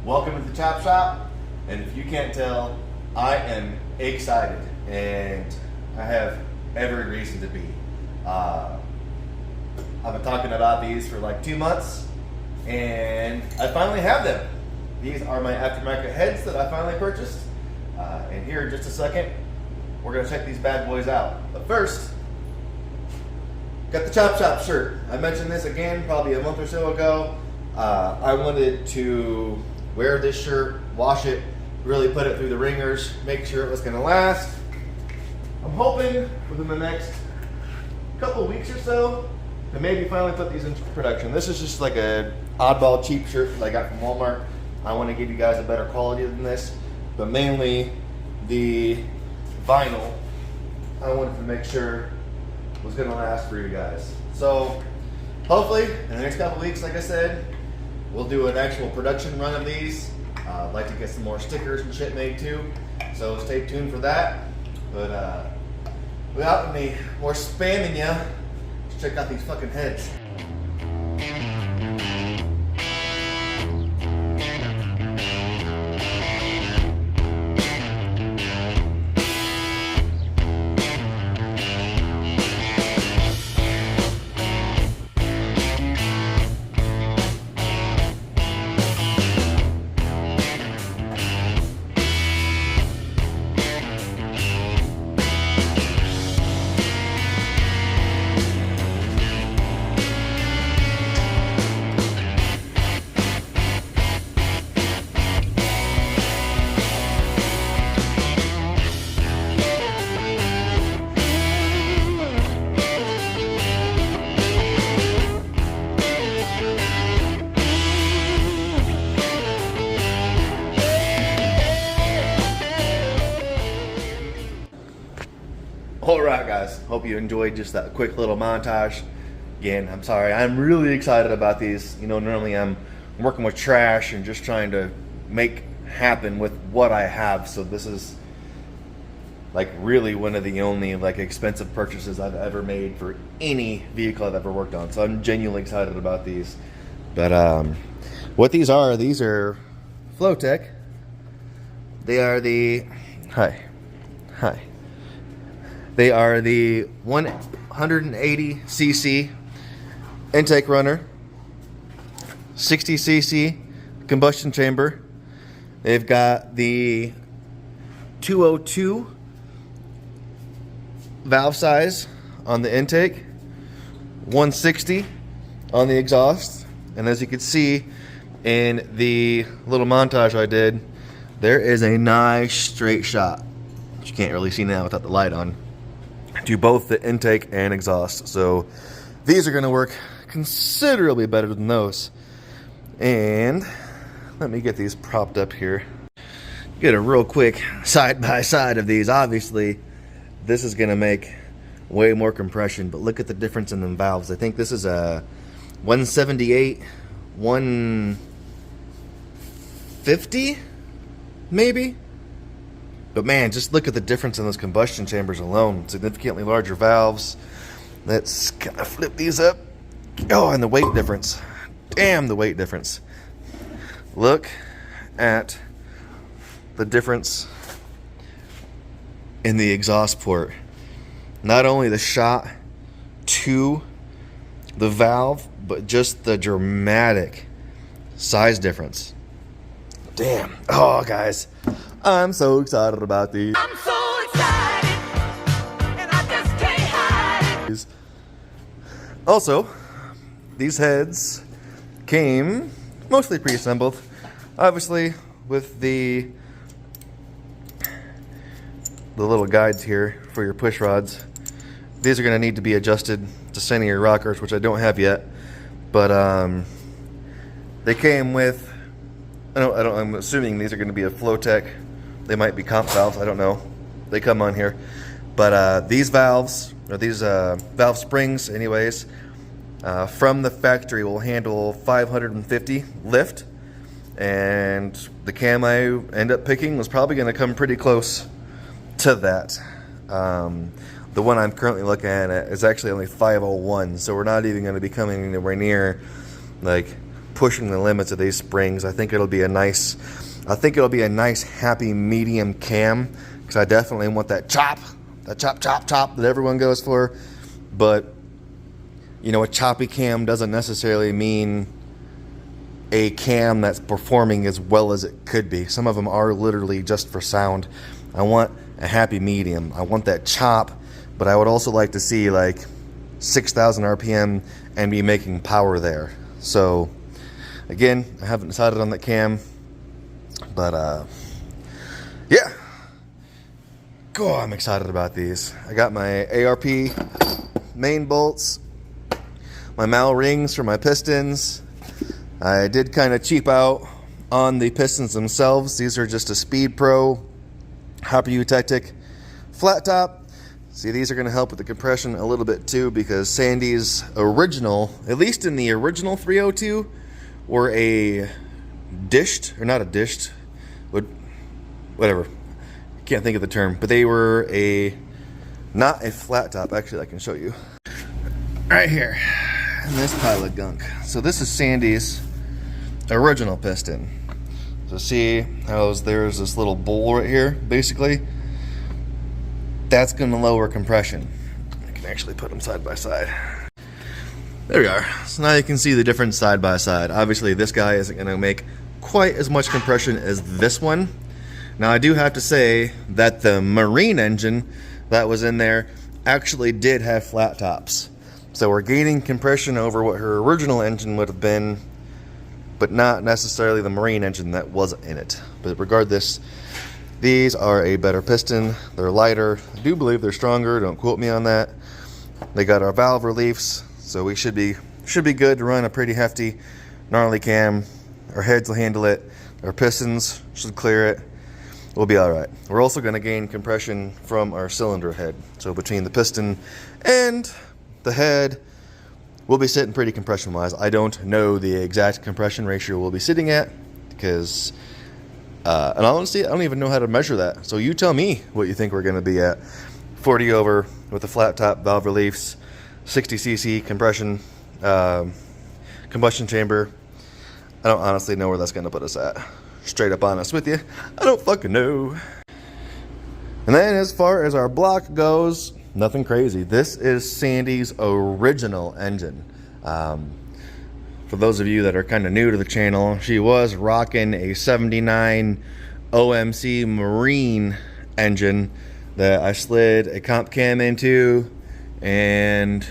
Welcome to the Chop Shop, and if you can't tell, I am excited, and I have every reason to be. I've been talking about these for like 2 months, and I finally have them. These are my aftermarket heads that I finally purchased, and here in just a second, we're going to check these bad boys out. But first, got the Chop Shop shirt. I mentioned this again probably a month or so ago. I wanted to wear this shirt, wash it, really put it through the ringers, make sure it was going to last. I'm hoping within the next couple weeks or so to maybe finally put these into production. This is just like a oddball cheap shirt that I got from Walmart. I want to give you guys a better quality than this, but mainly the vinyl I wanted to make sure was going to last for you guys. So hopefully in the next couple weeks, like I said, we'll do an actual production run of these. I'd like to get some more stickers and shit made too, so stay tuned for that. But without any more spamming you, let's check out these fucking heads. Alright guys, hope you enjoyed just that quick little montage. Again, I'm sorry, I'm really excited about these. You know, normally I'm working with trash and just trying to make happen with what I have. So this is like really one of the only like expensive purchases I've ever made for any vehicle I've ever worked on. So I'm genuinely excited about these. But what these are Flowtech. They are the They are the 180cc intake runner, 60cc combustion chamber. They've got the 202 valve size on the intake, 160 on the exhaust. And as you can see in the little montage I did, there is a nice straight shot. You can't really see now without the light on. Do both the intake and exhaust. So these are going to work considerably better than those. And let me get these propped up here. Get a real quick side by side of these. Obviously, this is going to make way more compression, but look at the difference in the valves. I think this is a 178, 150, maybe. But man, just look at the difference in those combustion chambers alone. Significantly larger valves. Let's kind of flip these up. Oh, and the weight difference. Damn, the weight difference. Look at the difference in the exhaust port. Not only the shot to the valve, but just the dramatic size difference. Damn. Oh, guys. I'm so excited about these. I'm so excited, and I just can't hide it. Also, these heads came mostly pre-assembled, obviously with the little guides here for your push rods. These are going to need to be adjusted to center your rockers, which I don't have yet, but they came with, I'm assuming these are going to be a Flowtech. They might be comp valves, I don't know. They come on here. But these valves, or these valve springs anyways, from the factory will handle 550 lift. And the cam I end up picking was probably going to come pretty close to that. The one I'm currently looking at is actually only 501, so we're not even going to be coming anywhere near like pushing the limits of these springs. I think it'll be a nice happy medium cam, because I definitely want that chop that everyone goes for. But you know, a choppy cam doesn't necessarily mean a cam that's performing as well as it could be. Some of them are literally just for sound. I want a happy medium. I want that chop, but I would also like to see like 6,000 RPM and be making power there. So again, I haven't decided on that cam, but yeah. Oh, I'm excited about these. I got my ARP main bolts, my Mal rings for my pistons. I did kind of cheap out on the pistons themselves. These are just a Speed Pro Hyper-Eutectic flat top. See, these are going to help with the compression a little bit too, because Sandy's original, at least in the original 302, were a dished, or not a dished, whatever. Can't think of the term, but they were not a flat top. Actually, I can show you right here in this pile of gunk. So this is Sandy's original piston. So see how there's this little bowl right here, basically. That's going to lower compression. I can actually put them side by side. There we are. So now you can see the difference side by side. Obviously, this guy isn't going to make quite as much compression as this one. Now, I do have to say that the Marine engine that was in there actually did have flat tops. So we're gaining compression over what her original engine would have been, but not necessarily the Marine engine that wasn't in it. But regardless, these are a better piston. They're lighter. I do believe they're stronger. Don't quote me on that. They got our valve reliefs, so we should be good to run a pretty hefty, gnarly cam. Our heads will handle it. Our pistons should clear it. We'll be all right. We're also going to gain compression from our cylinder head. So between the piston and the head, we'll be sitting pretty compression-wise. I don't know the exact compression ratio we'll be sitting at, because, in all honesty, I don't even know how to measure that. So you tell me what you think we're going to be at. 40 over with the flat top valve reliefs, 60 cc compression, combustion chamber. I don't honestly know where that's going to put us at. Straight up honest with you, I don't fucking know. And then as far as our block goes, nothing crazy. This is Sandy's original engine. For those of you that are kind of new to the channel, she was rocking a 79 OMC Marine engine that I slid a comp cam into, and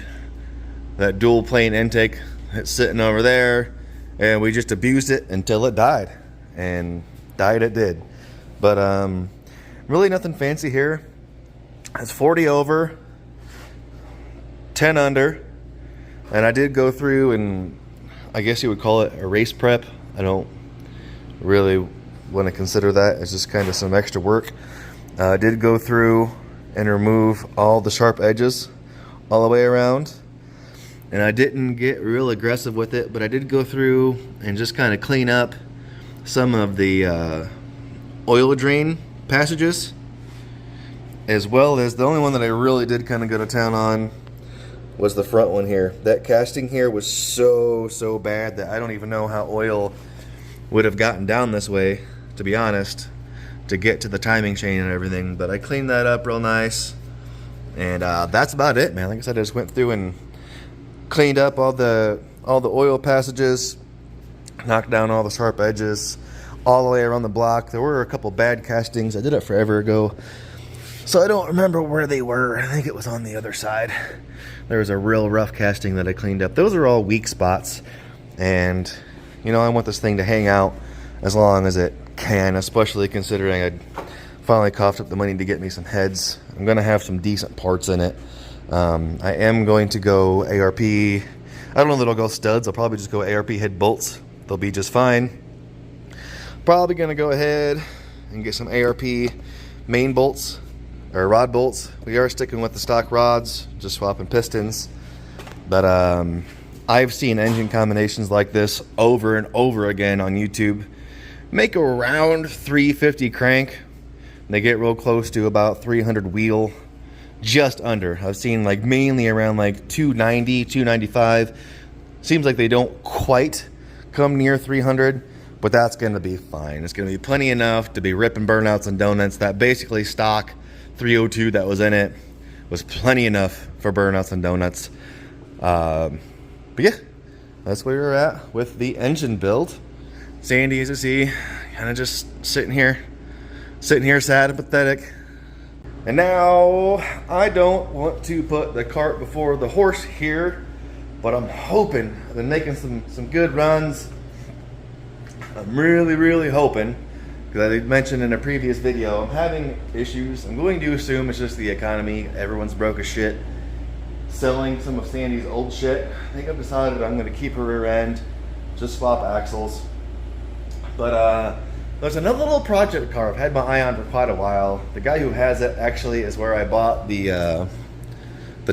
that dual plane intake that's sitting over there, and we just abused it until it died. And died it did. But really nothing fancy here. It's 40 over, 10 under, and I did go through, and I guess you would call it a race prep. I don't really want to consider that. It's just kind of some extra work. I did go through and remove all the sharp edges all the way around, and I didn't get real aggressive with it, but I did go through and just kind of clean up some of the oil drain passages, as well as the only one that I really did kind of go to town on was the front one here. That casting here was so bad that I don't even know how oil would have gotten down this way, to be honest, to get to the timing chain and everything. But I cleaned that up real nice, and that's about it, man. Like I said, I just went through and cleaned up all the oil passages, knocked down all the sharp edges all the way around the block. There were a couple bad castings. I did it forever ago, so I don't remember where they were. I think it was on the other side. There was a real rough casting that I cleaned up. Those are all weak spots, and you know, I want this thing to hang out as long as it can, especially considering I finally coughed up the money to get me some heads. I'm going to have some decent parts in it. I am going to go ARP. I don't know that I'll go studs. I'll probably just go ARP head bolts. They'll be just fine. Probably going to go ahead and get some ARP main bolts, or rod bolts. We are sticking with the stock rods, just swapping pistons. But I've seen engine combinations like this over and over again on YouTube. Make around 350 crank. They get real close to about 300 wheel, just under. I've seen like mainly around like 290, 295. Seems like they don't quite come near 300, but that's going to be fine. It's going to be plenty enough to be ripping burnouts and donuts. That basically stock 302 that was in it was plenty enough for burnouts and donuts. But yeah, that's where we're at with the engine build. Sandy, as you see, kind of just sitting here sad and pathetic. And now, I don't want to put the cart before the horse here, but I'm hoping, I've been making some good runs. I'm really hoping, because I mentioned in a previous video, I'm having issues. I'm going to assume it's just the economy. Everyone's broke as shit. Selling some of Sandy's old shit. I think I've decided I'm going to keep her rear end, just swap axles. But there's another little project car I've had my eye on for quite a while. The guy who has it actually is where I bought the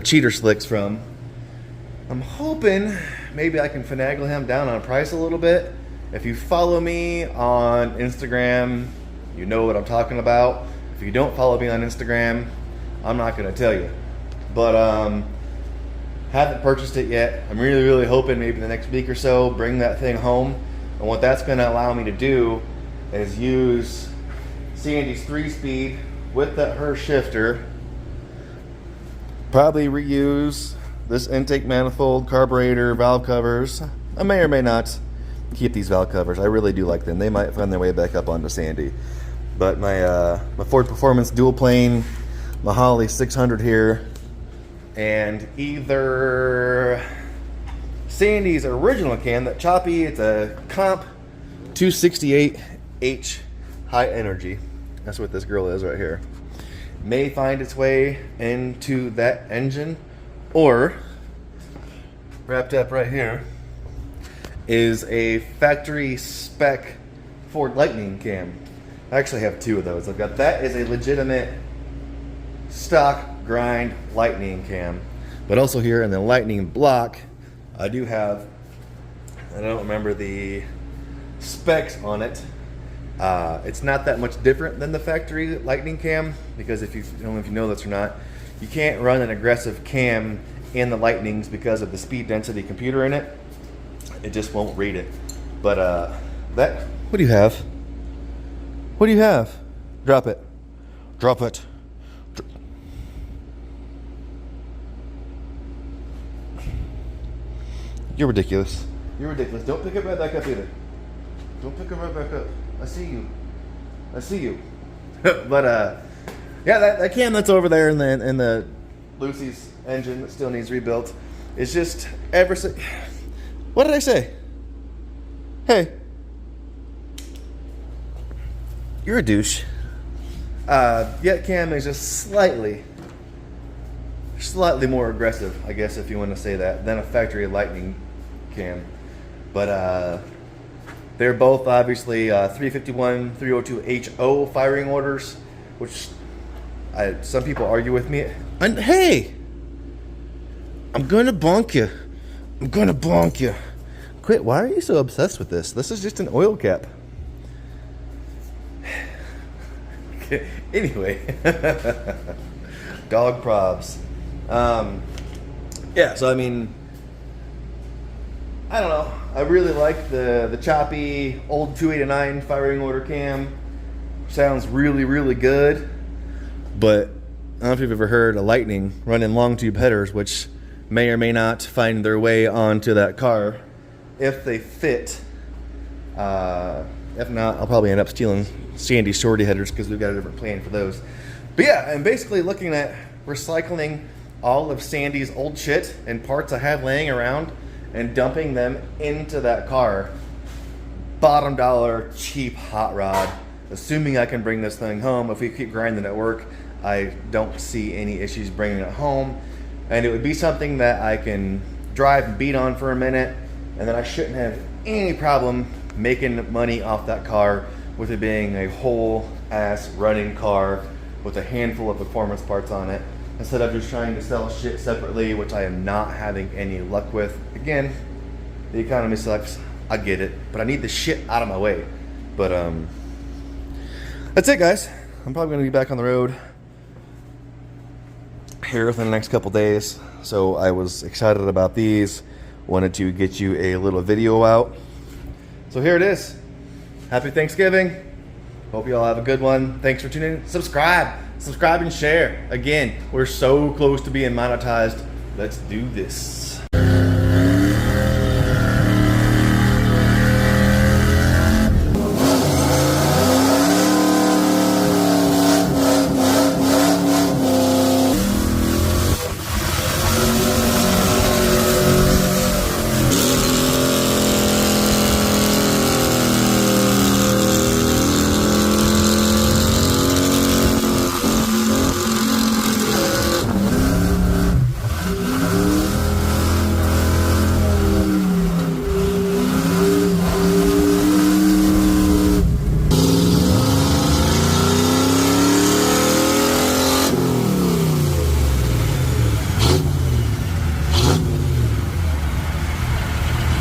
cheater slicks from. I'm hoping maybe I can finagle him down on price a little bit. If you follow me on Instagram, you know what I'm talking about. If you don't follow me on Instagram, I'm not going to tell you. But haven't purchased it yet. I'm really hoping maybe the next week or so bring that thing home. And what that's going to allow me to do is use Sandy's 3-speed with that her shifter. Probably reuse this intake manifold, carburetor, valve covers. I may or may not keep these valve covers. I really do like them. They might find their way back up onto Sandy. But my Ford Performance dual plane, my Holly 600 here, and either Sandy's original cam, that choppy, it's a Comp 268H high energy. That's what this girl is right here. May find its way into that engine, or wrapped up right here is a factory spec Ford Lightning cam. I actually have two of those. I've got that is a legitimate stock grind Lightning cam, but also here in the Lightning block I do have, I don't remember the specs on it. It's not that much different than the factory Lightning cam, because if you don't know if you know this or not, you can't run an aggressive cam in the Lightnings because of the speed density computer in it. It just won't read it. But that, what do you have? What do you have? Drop it. Drop it. You're ridiculous. You're ridiculous. Don't pick it right back up either. Don't pick it right back up. I see you. I see you. But yeah, that cam that's over there in the Lucy's engine that still needs rebuilt is just ever so. What did I say? Hey, you're a douche. Yeah, cam is just slightly more aggressive, I guess, if you want to say that, than a factory Lightning cam. But they're both obviously 351, 302 HO firing orders, which some people argue with me. And hey, I'm gonna bonk you. I'm gonna bonk you. Quit. Why are you so obsessed with this? This is just an oil cap. Anyway, dog probs. Yeah, so I mean, I don't know. I really like the choppy old 289 firing order cam. Sounds really good. But I don't know if you've ever heard a Lightning running long tube headers, which may or may not find their way onto that car if they fit. If not, I'll probably end up stealing Sandy's shorty headers because we've got a different plan for those. But yeah, I'm basically looking at recycling all of Sandy's old shit and parts I have laying around and dumping them into that car. Bottom dollar, cheap hot rod. Assuming I can bring this thing home. If we keep grinding at work, I don't see any issues bringing it home. And it would be something that I can drive and beat on for a minute, and then I shouldn't have any problem making money off that car with it being a whole ass running car with a handful of performance parts on it, instead of just trying to sell shit separately, which I am not having any luck with. Again, the economy sucks. I get it, but I need the shit out of my way. But that's it, guys. I'm probably gonna be back on the road here within the next couple days, so I was excited about these. Wanted to get you a little video out. So here it is. Happy Thanksgiving. Hope you all have a good one. Thanks for tuning in. Subscribe and share. Again, we're so close to being monetized. Let's do this.